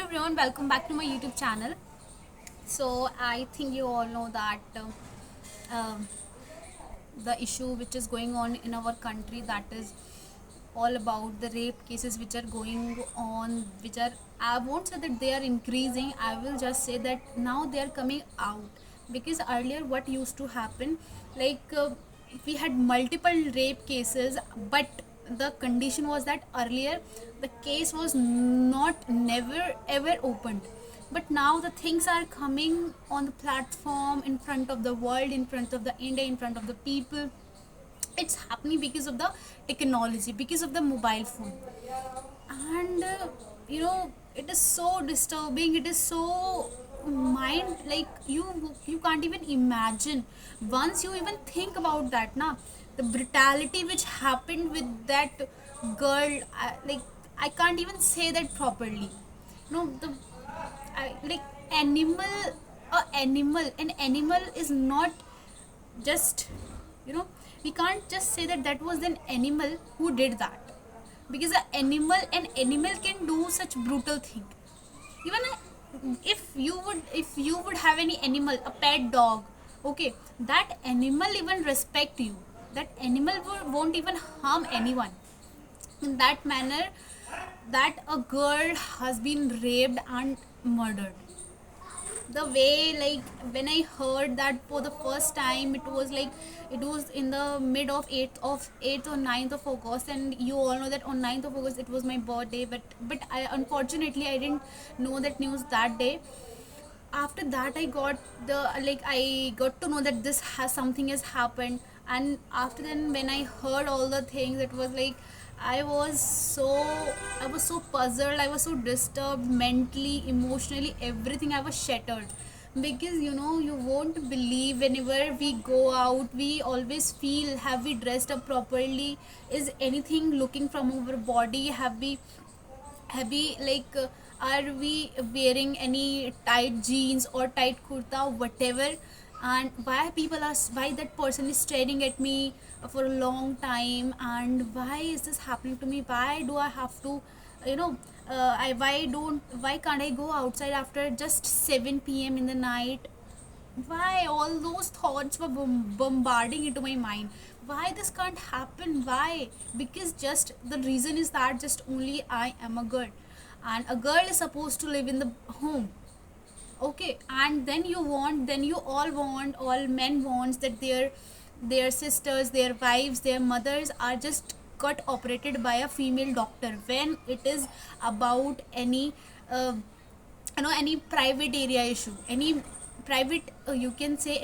everyone, welcome back to my YouTube channel. So I think you all know that um the issue which is going on in our country, that is all about the rape cases which are going on, which are, I won't say that they are increasing, I will just say that now they are coming out. Because earlier what used to happen, like we had multiple rape cases, but the condition was that earlier the case was not never ever opened. But now the things are coming on the platform, in front of the world, in front of the India, in front of the people. It's happening because of the technology, because of the mobile phone. And it is so disturbing, it is so mind, like you can't even imagine. Once you even think about that, na, the brutality which happened with that girl, like I can't even say that properly. The like animal, an animal is not just, you know we can't just say that that was an animal who did that. Because an animal can do such brutal thing. Even if you would have any animal, a pet dog, okay, that animal even respect you. That animal won't even harm anyone. In that manner, that a girl has been raped and murdered. The way, like, when I heard that for the first time, it was like, it was in the mid of 8th or 9th of August. And you all know that on 9th of August it was my birthday, but I, unfortunately, I didn't know that news that day. After that, I got to know that this has something has happened. And after then, when I heard all the things, it was like, i was so I was so puzzled, I was so disturbed, mentally, emotionally, everything. I was shattered. Because you won't believe, whenever we go out, we always feel, have we dressed up properly, is anything looking from our body, have we are we wearing any tight jeans or tight kurta, whatever. And why that person is staring at me for a long time, and why is this happening to me, why do I have to, you know why can't I go outside after just 7 p.m. in the night? Why all those thoughts were bombarding into my mind? Why this can't happen? Why? Because just the reason is that just only I am a girl, and a girl is supposed to live in the home. Okay, and then you all men wants that their sisters, their wives, their mothers are just got operated by a female doctor, when it is about any uh, any private area issue, any private, you can say,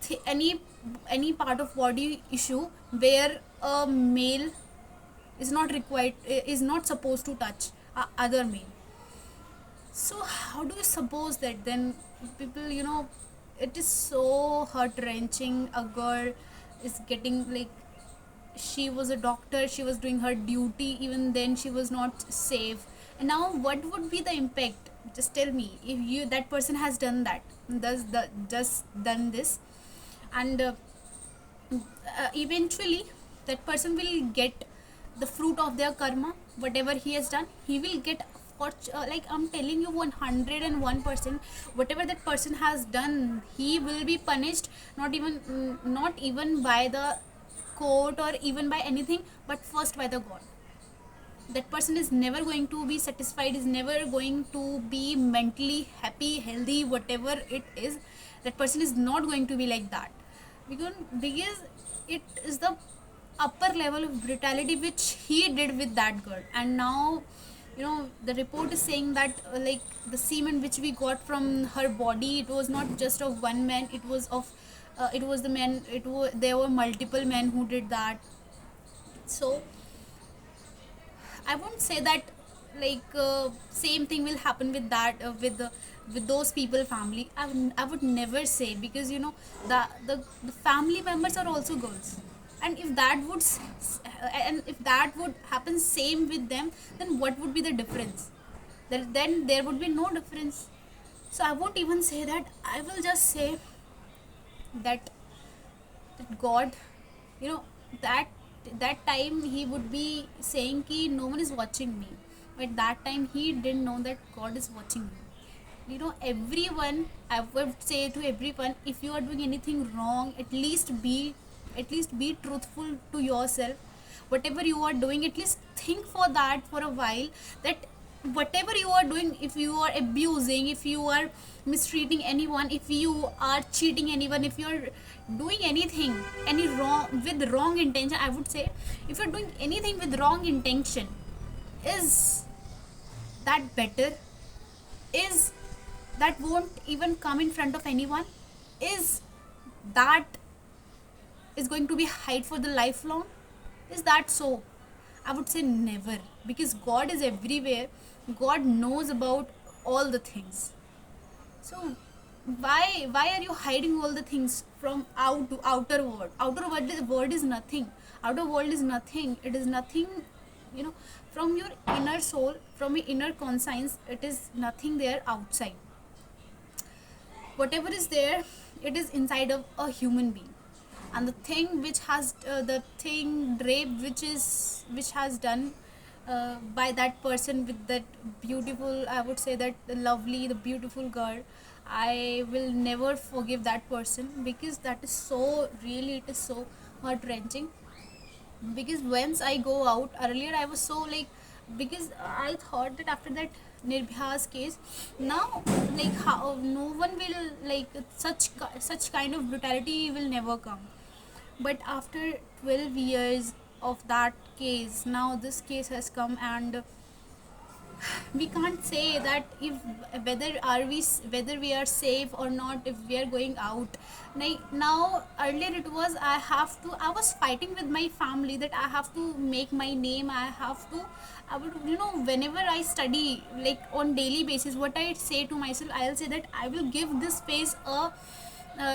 th- any any part of body issue, where a male is not required, is not supposed to touch other male. So how do you suppose that then people, it is so heart wrenching. A girl is getting, like, she was a doctor, she was doing her duty, even then she was not safe. And now what would be the impact? Just tell me, if you that person has done that, does the just done this, and eventually that person will get the fruit of their karma. Whatever he has done, he will get, like I'm telling you, 101%, whatever that person has done, he will be punished. Not even by the court or even by anything, but first by the God. That person is never going to be satisfied, is never going to be mentally happy, healthy, whatever it is. That person is not going to be like that. Because it is the upper level of brutality which he did with that girl. And now, the report is saying that, like, the semen which we got from her body, it was not just of one man, it was the men, there were multiple men who did that. So I won't say that, like, same thing will happen with that, with those people family. I would never say, because the family members are also girls. And if that would happen same with them, then what would be the difference? Then there would be no difference. So I won't even say that. I will just say that God, you know that that time he would be saying ki no one is watching me. But that time he didn't know that God is watching you. Everyone, I would say to everyone, if you are doing anything wrong, at least be truthful to yourself. Whatever you are doing, at least think for that for a while, that whatever you are doing, if you are abusing, if you are mistreating anyone, if you are cheating anyone, if you are doing anything any wrong with wrong intention, I would say, if you're doing anything with wrong intention, is that better? Is that won't even come in front of anyone? Is that is going to be hide for the lifelong? Is that so? I would say never, because God is everywhere. God knows about all the things. So why are you hiding all the things from outer world? Outer world is nothing. Outer world is nothing. It is nothing. you know from your inner soul, from your inner conscience, it is nothing there outside. Whatever is there, it is inside of a human being. And the thing rape which has done by that person with that beautiful, I would say, that the beautiful girl, I will never forgive that person, because that is so, really, it is so heart wrenching. Because once I go out, earlier I was so like, because I thought that after that Nirbhaya's case, now, like, how no one will, like, such kind of brutality will never come. But after 12 years of that case, now this case has come, and we can't say that if whether we are safe or not if we are going out. Like, now, earlier it was, I was fighting with my family that I have to make my name. I would, whenever I study, like, on daily basis, what I say to myself, I'll say that I will give this face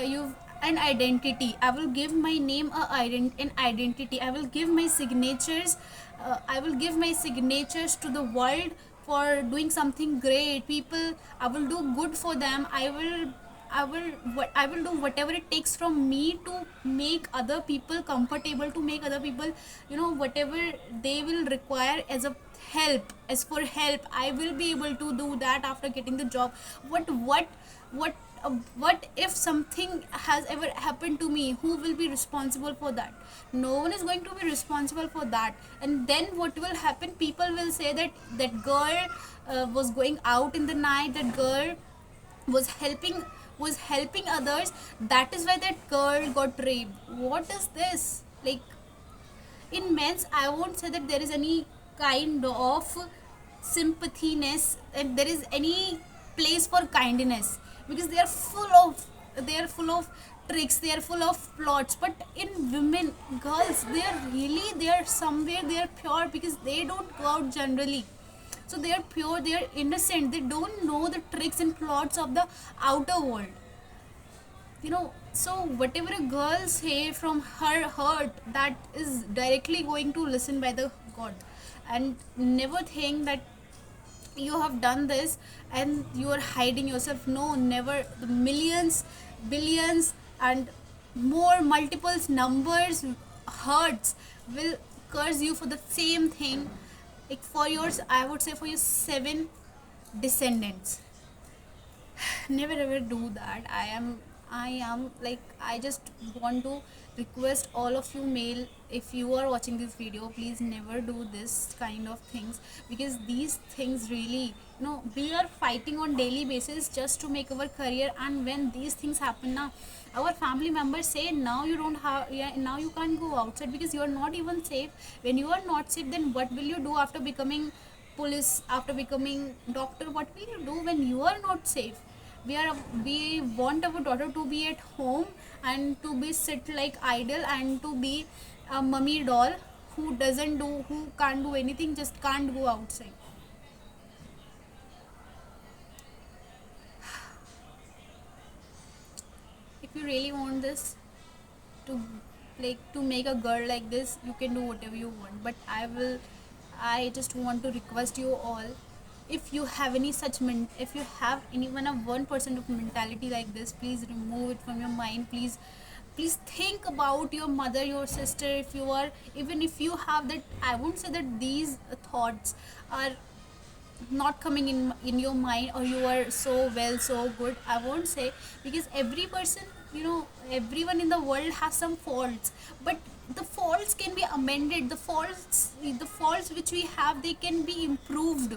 you an identity. I will give my name an identity. I will give my signatures. I will give my signatures to the world for doing something great. People, I will do good for them. I will do whatever it takes from me to make other people comfortable, to make other people, whatever they will require as for help, I will be able to do that after getting the job. What what if something has ever happened to me? Who will be responsible for that? No one is going to be responsible for that. And then what will happen? People will say that that girl was going out in the night, that girl was helping others, that is why that girl got raped. What is this? Like, in men's, I won't say that there is any kind of sympathyness, and there is any place for kindness, because they are full of tricks, they are full of plots. But in women, girls, they are somewhere, they are pure, because they don't go out generally. So they are pure, they are innocent, they don't know the tricks and plots of the outer world. So whatever a girl say from her heart, that is directly going to listen by the God. And never think that you have done this and you are hiding yourself. No, never. The millions, billions, and more multiples numbers hearts will curse you for the same thing. Like, for yours, I would say, for your 7 descendants. Never ever do that. I am like, I just want to request all of you male, if you are watching this video, please never do this kind of things, because these things really, we are fighting on daily basis just to make our career. And when these things happen now, our family members say, now you don't have, yeah, now you can't go outside because you are not even safe. When you are not safe, then what will you do after becoming police, after becoming doctor? What will you do when you are not safe? We want our daughter to be at home and to be sit like idle and to be a mummy doll who can't do anything, just can't go outside. If you really want this to, like, to make a girl like this, you can do whatever you want. But I just want to request you all, if you have any if you have anyone of 1% of mentality like this, please remove it from your mind. Please think about your mother, your sister. If you are, even if you have that, I won't say that these thoughts are not coming in your mind, or you are so well, so good, I won't say. Because every person, everyone in the world has some faults, but the faults can be amended. The faults which we have, they can be improved.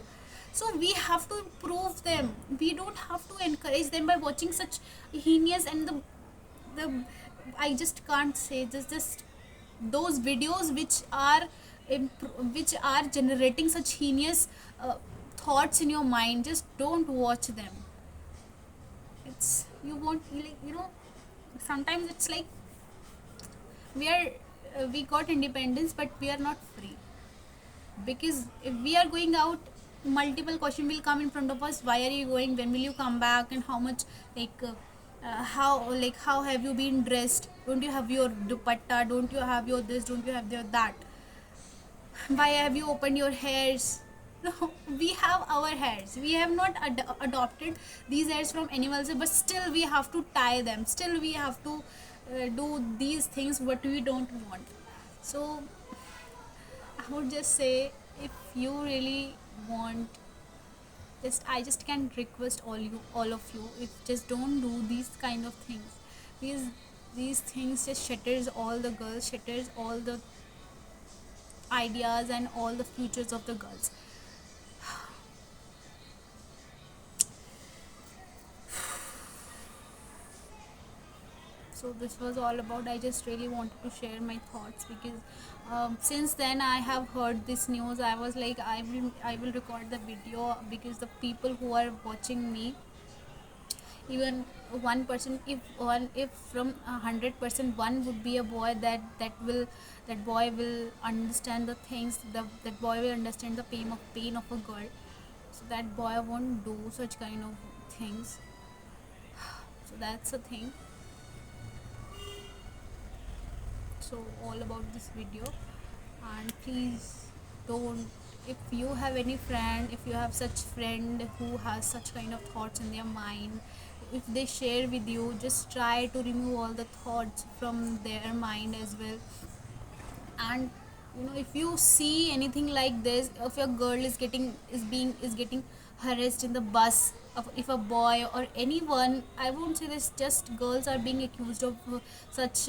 So we have to improve them. We don't have to encourage them by watching such heinous and the I just can't say, just those videos which are generating such heinous thoughts in your mind. Just don't watch them. It's you won't, like, sometimes it's like we got independence, but we are not free. Because if we are going out, multiple question will come in front of us. Why are you going? When will you come back? And how much, like, how have you been dressed? Don't you have your dupatta? Don't you have your this? Don't you have your that? Why have you opened your hairs? No, we have our hairs. We have not adopted these hairs from animals, but still we have to tie them. Still we have to do these things what we don't want. So I would just say, if you really want, just can request all of you, if just don't do these kind of things. Because these things just shatters all the girls, shatters all the ideas and all the futures of the girls. So this was all about, I just really wanted to share my thoughts. Because since then I have heard this news, I was like, I will record the video. Because the people who are watching me, even one person, if from 100% one would be a boy, that boy will understand the things, that boy will understand the pain of a girl. So that boy won't do such kind of things. So that's the thing. So all about this video. And please don't, if you have any friend, if you have such friend who has such kind of thoughts in their mind, if they share with you, just try to remove all the thoughts from their mind as well. And if you see anything like this, if your girl is getting harassed in the bus, if a boy or anyone, I won't say this, just girls are being accused of such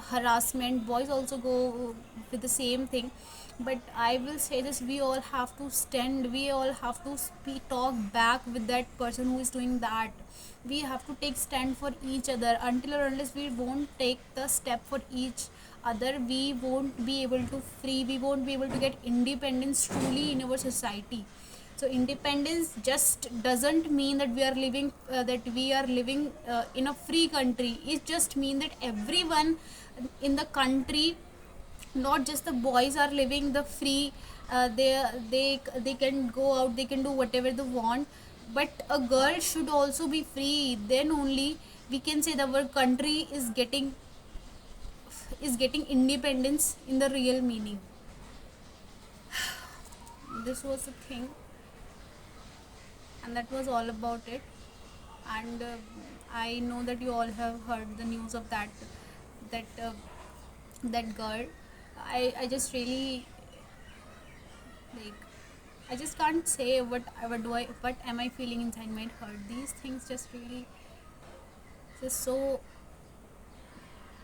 harassment, boys also go with the same thing. But I will say this, we all have to stand, we all have to talk back with that person who is doing that. We have to take stand for each other. Until or unless we won't take the step for each other, we won't be able to free, we won't be able to get independence truly in our society. So independence just doesn't mean that we are living in a free country. It just means that everyone in the country, not just the boys, are living the free. They can go out, they can do whatever they want. But a girl should also be free. Then only we can say that our country is getting independence in the real meaning. This was the thing, and that was all about it. And I know that you all have heard the news of that girl. I just really, like, I just can't say what am I feeling inside my heart. These things just really, just so,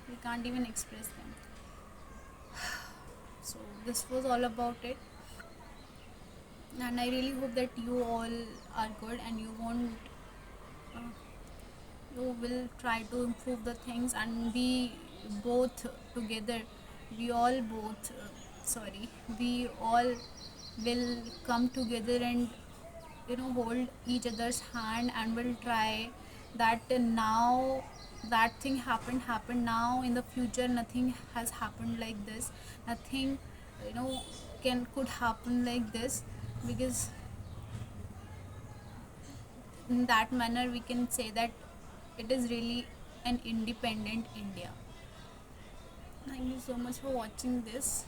we can't even express them. So this was all about it. And I really hope that you all are good, and uh, you will try to improve the things, and we both together, we all both sorry we all will come together and hold each other's hand, and will try that. Now that thing happened, now in the future nothing has happened like this. Nothing you know could happen like this. Because in that manner we can say that it is really an independent India. Thank you so much for watching this.